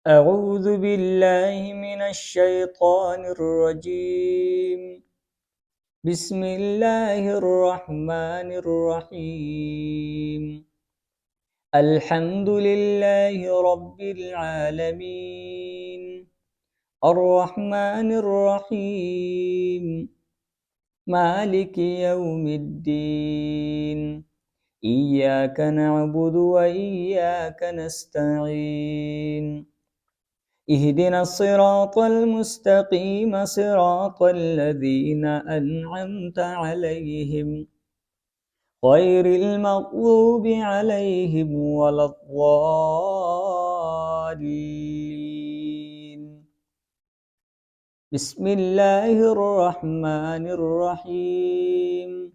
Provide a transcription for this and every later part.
أعوذ بالله من الشيطان الرجيم. بسم الله الرحمن الرحيم. الحمد لله رب العالمين، الرحمن الرحيم، مالك يوم الدين. إياك نعبد وإياك نستعين. اهدنا الصراط المستقيم، صراط الذين أنعمت عليهم غير المغضوب عليهم ولا الضالين. بسم الله الرحمن الرحيم.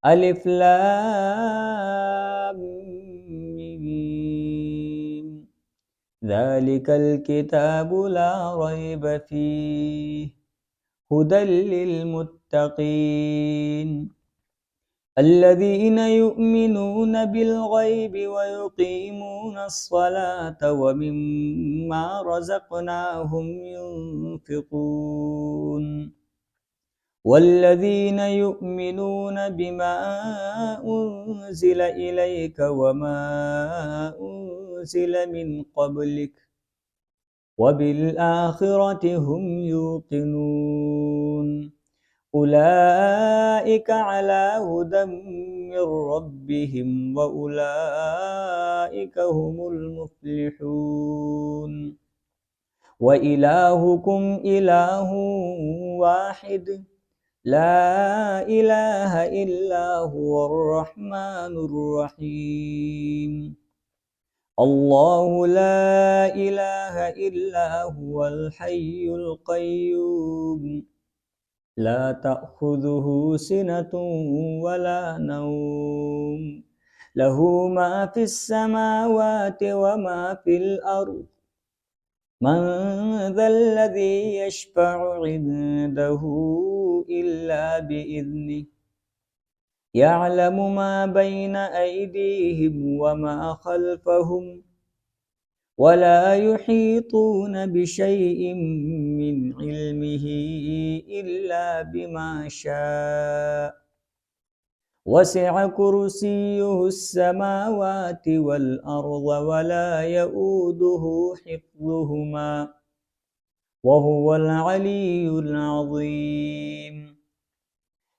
ألف لام ميم. ذلك الكتاب لا ريب فيه هدى للمتقين الذين يؤمنون بالغيب ويقيمون الصلاة ومما رزقناهم ينفقون والذين يؤمنون بما أنزل إليك وما أنزل من قبلك وبالآخرة هم يوقنون أولئك على هدى من ربهم وأولئك هم المفلحون. وإلهكم إله واحد لا إله إلا هو الرحمن الرحيم. الله لا إله إلا هو الحي القيوم لا تأخذه سنة ولا نوم له ما في السماوات وما في الأرض من ذا الذي يشفع عنده إلا بإذنه يعلم ما بين أيديهم وما خلفهم ولا يحيطون بشيء من علمه إلا بما شاء وسع كرسيه السماوات والأرض ولا يؤوده حفظهما وهو العلي العظيم.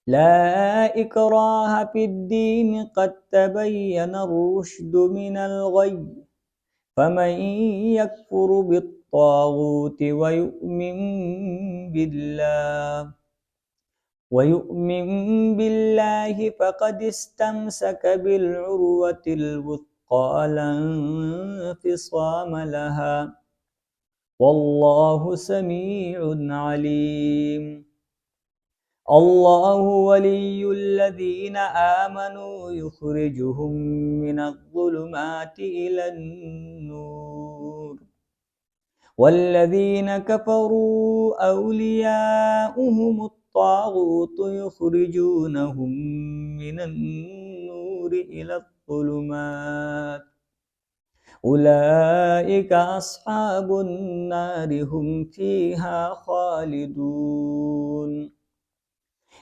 لا إكراه في الدين قد تبين الرشد من الغي فمن يكفر بالطاغوت ويؤمن بالله فقد استمسك بالعروة الوثقى لا انفصام لها والله سميع عليم. الله ولي الذين آمنوا يخرجهم من الظلمات إلى النور والذين كفروا أولياؤهم الطاغوت يخرجونهم من النور إلى الظلمات أولئك أصحاب النار هم فيها خالدون.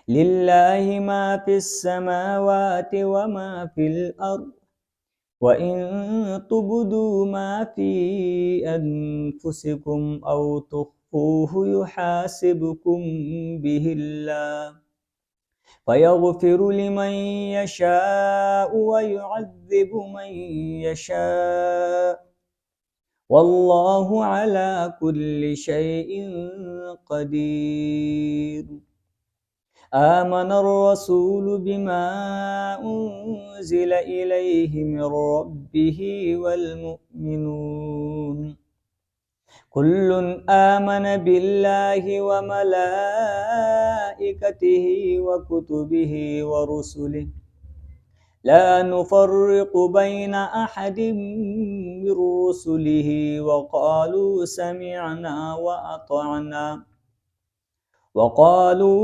لله ما في السماوات وما في الأرض وإن تبدوا ما في أنفسكم أو تخفوه يحاسبكم به الله فيغفر لمن يشاء ويعذب من يشاء والله على كل شيء قدير. آمن الرسول بما أنزل إليه من ربه والمؤمنون كل آمن بالله وملائكته وكتبه ورسله لا نفرق بين أحد من رسله وقالوا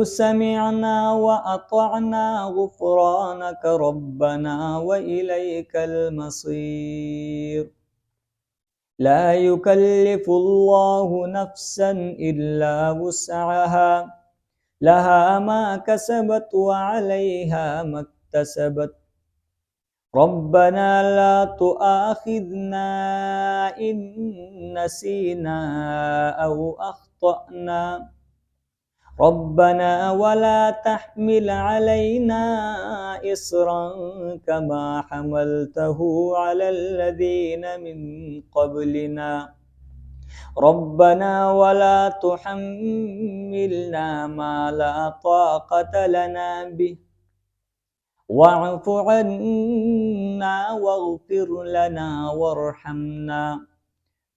سمعنا وأطعنا غفرانك ربنا وإليك المصير. لا يكلف الله نفسا إلا وسعها لها ما كسبت وعليها ما اكتسبت ربنا لا تؤاخذنا إن نسينا أو أخطأنا ربنا ولا تحمل علينا إصرا كما حملته على الذين من قبلنا ربنا ولا تحملنا ما لا طاقة لنا به واعف عنا واغفر لنا وارحمنا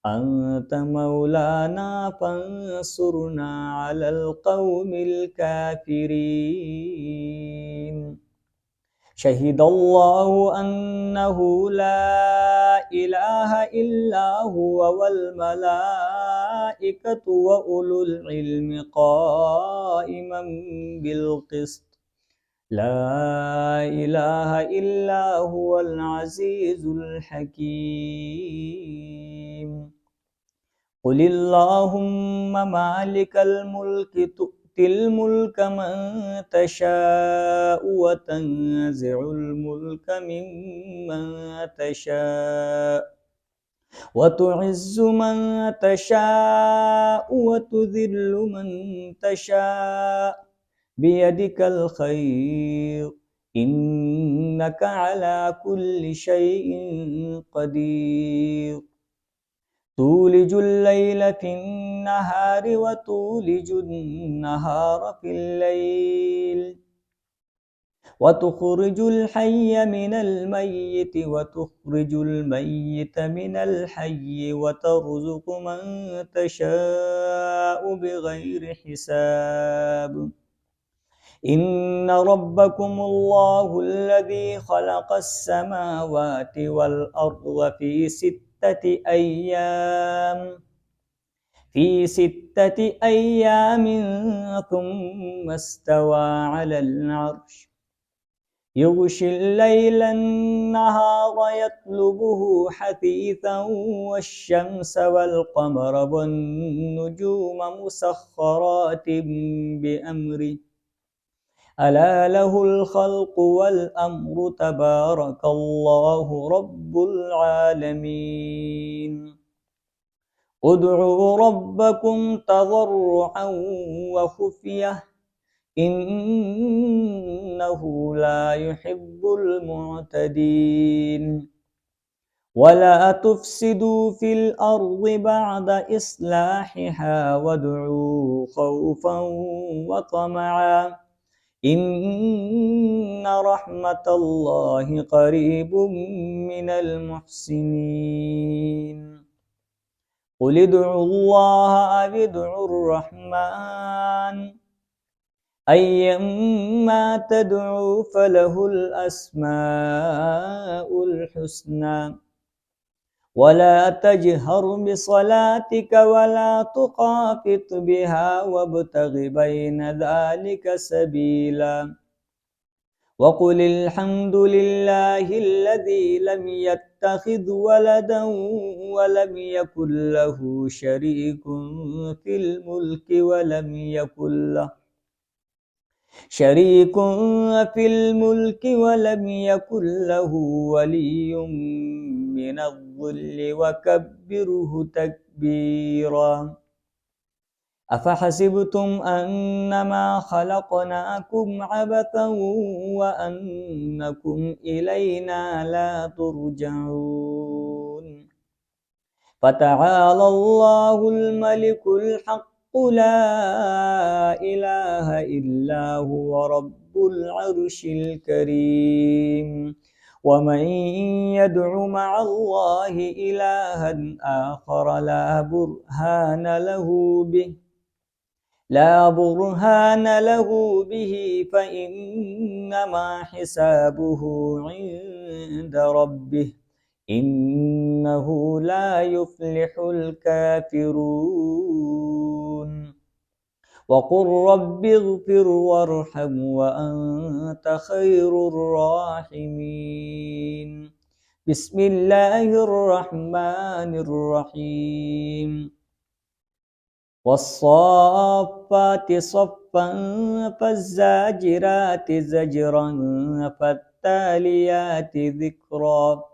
أنت مولانا فانصرنا على القوم الكافرين شهد الله أنه لا إله إلا هو والملائكة وأولو العلم قائما بالقسط لا إله إلا هو العزيز الحكيم قل اللهم مالك الملك تؤتي الملك من تشاء وتنزع الملك ممن تشاء وتعز من تشاء وتذل من تشاء بيدك الخير إنك على كل شيء قدير تولج الليل في النهار وتولج النهار في الليل وتخرج الحي من الميت وتخرج الميت من الحي وترزق من تشاء بغير حساب إن ربكم الله الذي خلق السماوات والأرض في ستة أيام ثم استوى على العرش يغشي الليل النهار يطلبه حثيثا والشمس والقمر والنجوم مسخرات بأمره ألا له الخلق والأمر تبارك الله رب العالمين ادعوا ربكم تضرعا وخفية إنه لا يحب المعتدين ولا تفسدوا في الأرض بعد إصلاحها وادعوا خوفا وطمعا إن رحمة الله قريب من المحسنين قل ادعوا الله أو ادعوا الرحمن أيما تدعوا فله الأسماء الحسنى ولا تجهر بصلاتك ولا تخافت بها وابتغ بين ذلك سبيلا وقل الحمد لله الذي لم يتخذ ولدا ولم يكن له شريك في الملك ولم يكن له ولي من الظل وكبره تكبيرا أفحسبتم أنما خلقناكم عبثا وأنكم إلينا لا ترجعون فتعالى الله الملك الحق لا إله إلا هو رب العرش الكريم ومن يدع مع الله إلها آخر لا برهان له به فإنما حسابه عند ربه إنه لا يفلح الكافرون وقل رب اغفر وارحم وأنت خير الراحمين بسم الله الرحمن الرحيم والصافات صفا فالزاجرات زجرا فالتاليات ذكرا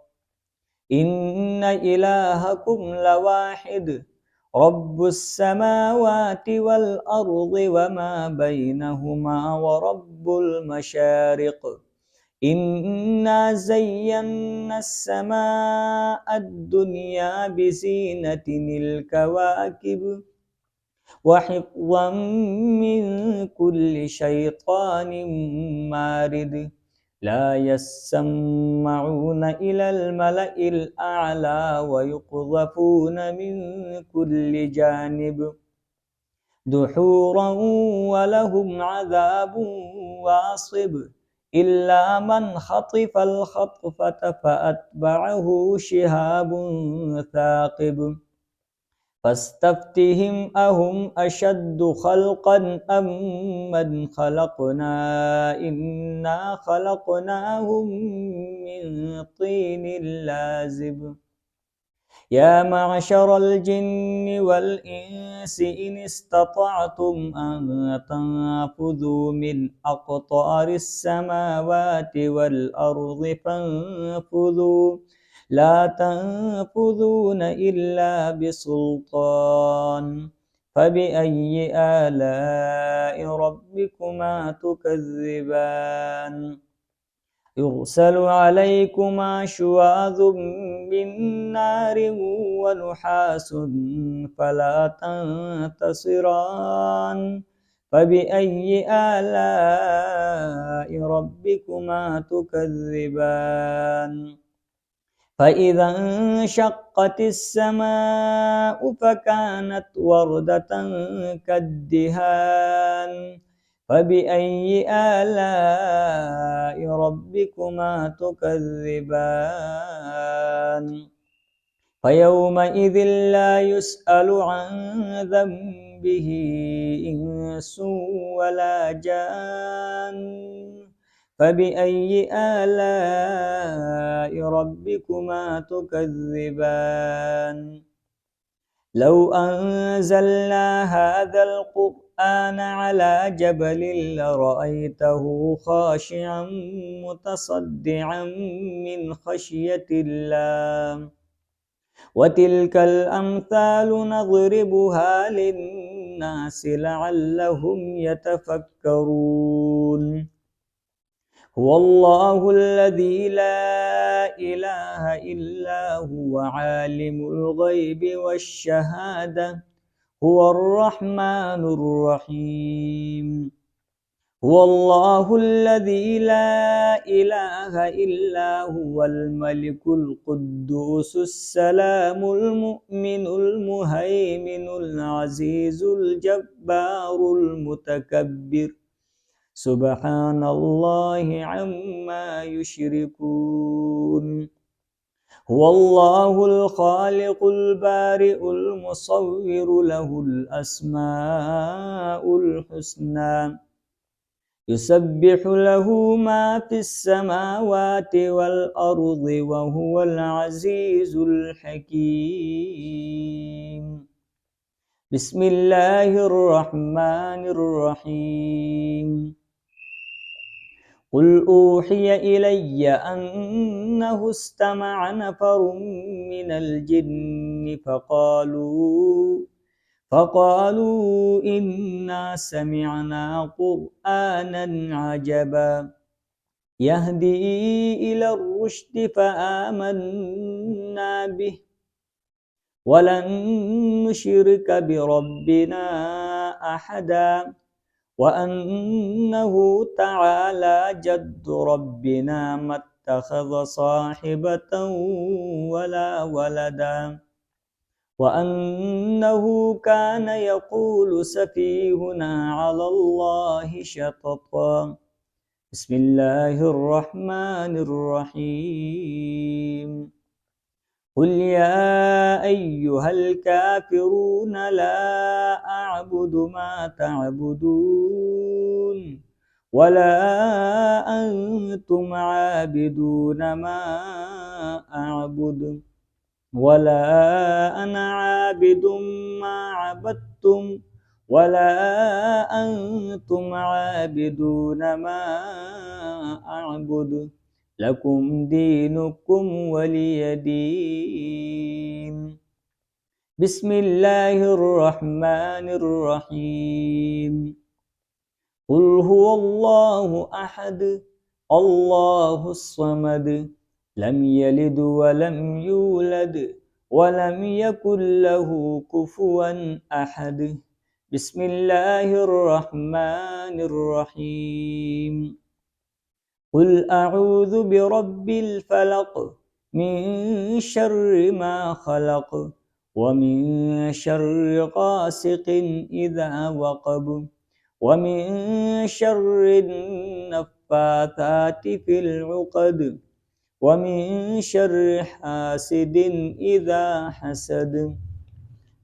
إن إلهكم لواحد رب السماوات والأرض وما بينهما ورب المشارق إنا زينا السماء الدنيا بزينة الكواكب وحفظا من كل شيطان مارد لا يسمعون إلى الملأ الأعلى ويقذفون من كل جانب دحورا ولهم عذاب واصب إلا من خطف الخطفة فأتبعه شهاب ثاقب فاستفتهم أهم أشد خلقا أم من خلقنا إنا خلقناهم من طين لازب يا معشر الجن والإنس إن استطعتم أن تنفذوا من أقطار السماوات والأرض فانفذوا لا تنفذون إلا بسلطان فبأي آلاء ربكما تكذبان يرسل عليكما شواظ من نار ونحاس فلا تنتصران فبأي آلاء ربكما تكذبان فإذا انشقت السماء فكانت وردة كالدهان فبأي آلاء ربكما تكذبان فيومئذ لا يسأل عن ذنبه إنس ولا جان فبأي آلاء ربكما تكذبان لو أنزلنا هذا القرآن على جبل لرأيته خاشعا متصدعا من خشية الله وتلك الأمثال نضربها للناس لعلهم يتفكرون هو الله الذي لا إله إلا هو عالم الغيب والشهادة هو الرحمن الرحيم هو الله الذي لا إله إلا هو الملك القدوس السلام المؤمن المهيمن العزيز الجبار المتكبر سبحان الله عما يشركون هو الله الخالق البارئ المصور له الأسماء الحسنى يسبح له ما في السماوات والأرض وهو العزيز الحكيم بسم الله الرحمن الرحيم قل أوحي إلي أنه استمع نفر من الجن فقالوا إنا سمعنا قرآنا عجبا يهدي إلى الرشد فآمنا به ولن نشرك بربنا أحدا وأنه تعالى جد ربنا ما اتخذ صاحبة ولا ولدا وأنه كان يقول سفيهنا على الله شططا بسم الله الرحمن الرحيم قل يا أيها الكافرون لا أعبد ما تعبدون ولا أنتم عابدون ما أعبد ولا أنا عابد ما عبدتم ولا أنتم عابدون ما أعبد لكم دينكم ولي دين. بسم الله الرحمن الرحيم. قل هو الله أحد الله الصمد لم يلد ولم يولد ولم يكن له كفوا أحد. بسم الله الرحمن الرحيم. قل أعوذ برب الفلق من شر ما خلق ومن شر غاسق إذا وقب ومن شر النفاثات في العقد ومن شر حاسد إذا حسد.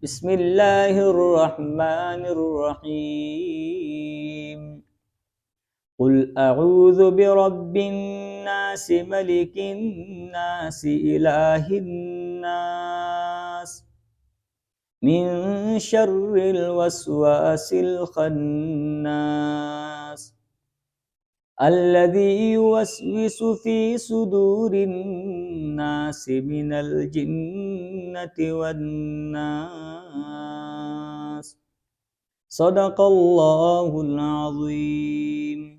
بسم الله الرحمن الرحيم. قل أعوذ برب الناس ملك الناس إله الناس من شر الوسواس الخناس الذي يوسوس في صدور الناس من الجنة والناس. صدق الله العظيم.